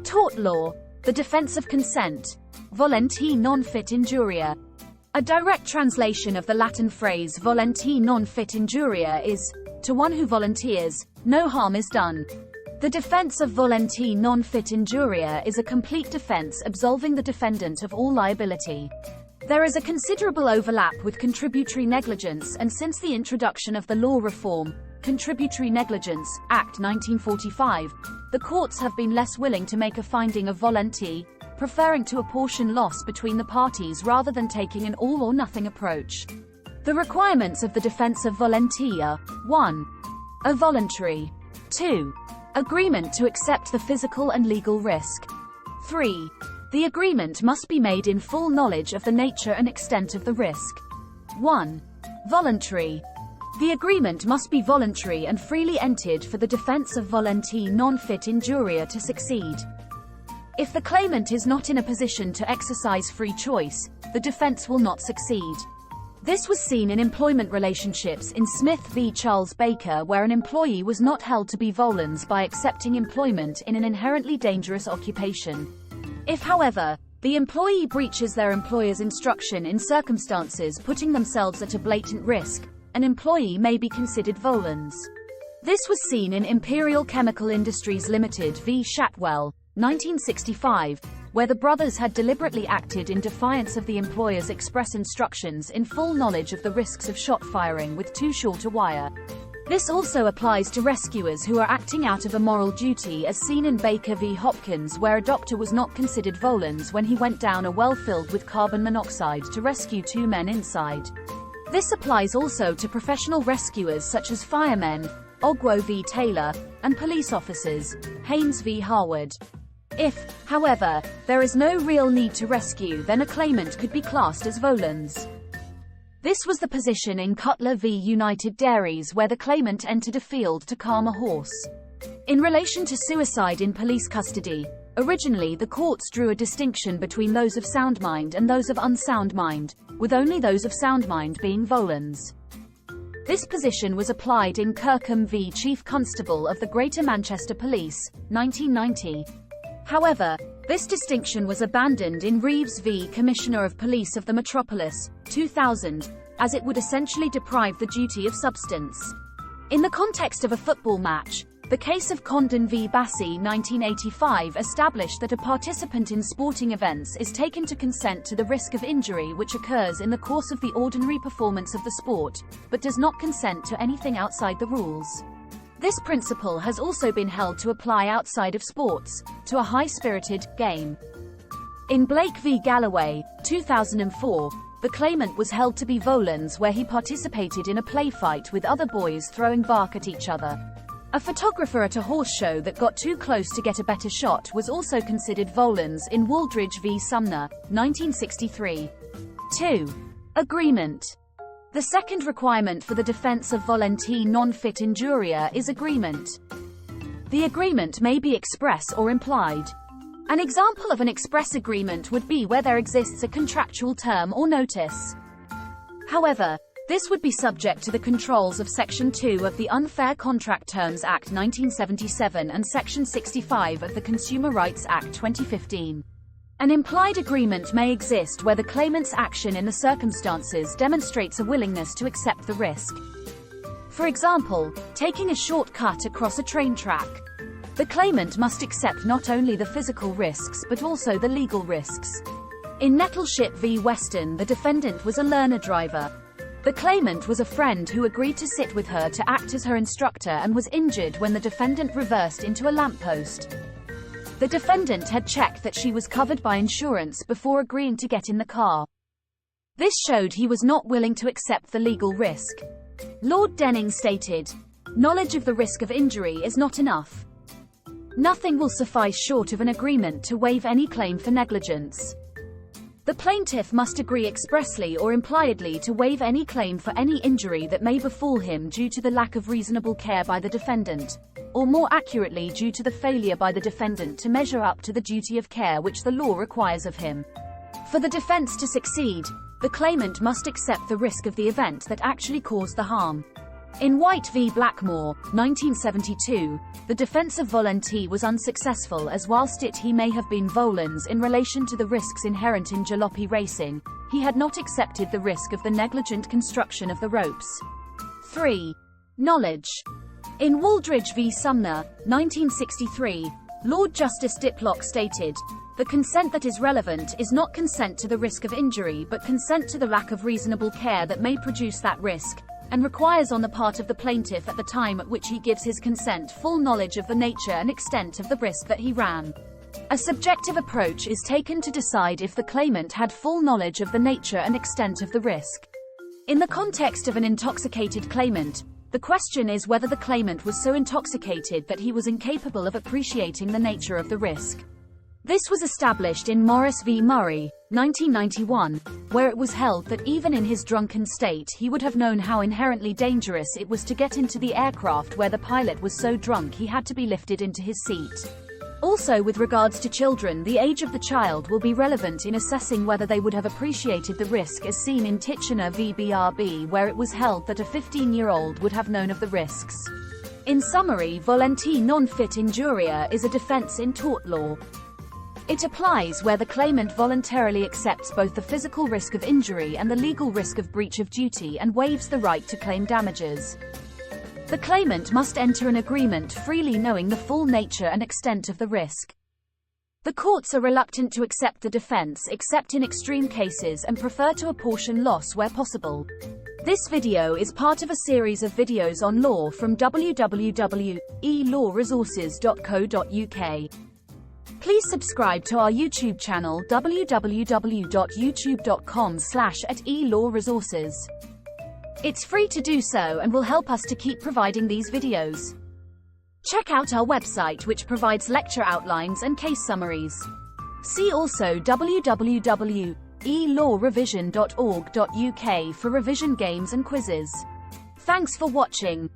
Tort law, the defense of consent. Volenti non fit injuria. A direct translation of the Latin phrase volenti non fit injuria is, to one who volunteers, no harm is done. The defense of volenti non fit injuria is a complete defense absolving the defendant of all liability. There is a considerable overlap with contributory negligence, and since the introduction of the law reform, Contributory Negligence Act 1945, the courts have been less willing to make a finding of volenti, preferring to apportion loss between the parties rather than taking an all-or-nothing approach. The requirements of the defense of volenti are: 1. A voluntary. 2. Agreement to accept the physical and legal risk. 3. The agreement must be made in full knowledge of the nature and extent of the risk. 1. Voluntary. The agreement must be voluntary and freely entered for the defense of volenti non fit injuria to succeed. If the claimant is not in a position to exercise free choice, the defense will not succeed. This was seen in employment relationships in Smith v. Charles Baker, where an employee was not held to be volens by accepting employment in an inherently dangerous occupation. If, however, the employee breaches their employer's instruction in circumstances putting themselves at a blatant risk, an employee may be considered volens. This was seen in Imperial Chemical Industries Limited v. Shatwell, 1965, where the brothers had deliberately acted in defiance of the employer's express instructions in full knowledge of the risks of shot firing with too short a wire. This also applies to rescuers who are acting out of a moral duty, as seen in Baker v. Hopkins, where a doctor was not considered volens when he went down a well filled with carbon monoxide to rescue 2 men inside. This applies also to professional rescuers such as firemen, Ogwo v. Taylor, and police officers, Haynes v. Harwood. If, however, there is no real need to rescue, then a claimant could be classed as volens. This was the position in Cutler v. United Dairies, where the claimant entered a field to calm a horse. In relation to suicide in police custody, originally the courts drew a distinction between those of sound mind and those of unsound mind, with only those of sound mind being volens. This position was applied in Kirkham v. Chief Constable of the Greater Manchester Police, 1990. However, this distinction was abandoned in Reeves v. Commissioner of Police of the Metropolis, 2000, as it would essentially deprive the duty of substance. In the context of a football match, the case of Condon v. Bassey, 1985, established that a participant in sporting events is taken to consent to the risk of injury which occurs in the course of the ordinary performance of the sport, but does not consent to anything outside the rules. This principle has also been held to apply outside of sports, to a high-spirited game. In Blake v. Galloway, 2004, the claimant was held to be volens where he participated in a play fight with other boys throwing bark at each other. A photographer at a horse show that got too close to get a better shot was also considered volens in Wooldridge v. Sumner, 1963. 2. Agreement. The second requirement for the defense of volenti non fit injuria is agreement. The agreement may be express or implied. An example of an express agreement would be where there exists a contractual term or notice. However, this would be subject to the controls of Section 2 of the Unfair Contract Terms Act 1977 and Section 65 of the Consumer Rights Act 2015. An implied agreement may exist where the claimant's action in the circumstances demonstrates a willingness to accept the risk. For example, taking a shortcut across a train track. The claimant must accept not only the physical risks but also the legal risks. In Nettleship v. Weston, the defendant was a learner driver. The claimant was a friend who agreed to sit with her to act as her instructor and was injured when the defendant reversed into a lamppost. The defendant had checked that she was covered by insurance before agreeing to get in the car. This showed he was not willing to accept the legal risk. Lord Denning stated, "Knowledge of the risk of injury is not enough. Nothing will suffice short of an agreement to waive any claim for negligence. The plaintiff must agree expressly or impliedly to waive any claim for any injury that may befall him due to the lack of reasonable care by the defendant, or more accurately due to the failure by the defendant to measure up to the duty of care which the law requires of him. For the defense to succeed, the claimant must accept the risk of the event that actually caused the harm. In White v. Blackmore, 1972, the defense of volenti was unsuccessful as whilst he may have been volens in relation to the risks inherent in jalopy racing, he had not accepted the risk of the negligent construction of the ropes. 3. Knowledge. In Wooldridge v. Sumner, 1963, Lord Justice Diplock stated, "The consent that is relevant is not consent to the risk of injury but consent to the lack of reasonable care that may produce that risk, and requires on the part of the plaintiff at the time at which he gives his consent full knowledge of the nature and extent of the risk that he ran." A subjective approach is taken to decide if the claimant had full knowledge of the nature and extent of the risk. In the context of an intoxicated claimant, the question is whether the claimant was so intoxicated that he was incapable of appreciating the nature of the risk. This was established in Morris v. Murray, 1991, where it was held that even in his drunken state he would have known how inherently dangerous it was to get into the aircraft where the pilot was so drunk he had to be lifted into his seat. Also, with regards to children, the age of the child will be relevant in assessing whether they would have appreciated the risk, as seen in Titchener v. BRB, where it was held that a 15-year-old would have known of the risks. In summary, volenti non-fit injuria is a defense in tort law. It applies where the claimant voluntarily accepts both the physical risk of injury and the legal risk of breach of duty and waives the right to claim damages. The claimant must enter an agreement freely knowing the full nature and extent of the risk. The courts are reluctant to accept the defense except in extreme cases and prefer to apportion loss where possible. This video is part of a series of videos on law from www.e-lawresources.co.uk. Please subscribe to our YouTube channel www.youtube.com/@e-lawresources. It's free to do so and will help us to keep providing these videos. Check out our website, which provides lecture outlines and case summaries. See also www.e-lawrevision.org.uk for revision games and quizzes. Thanks for watching.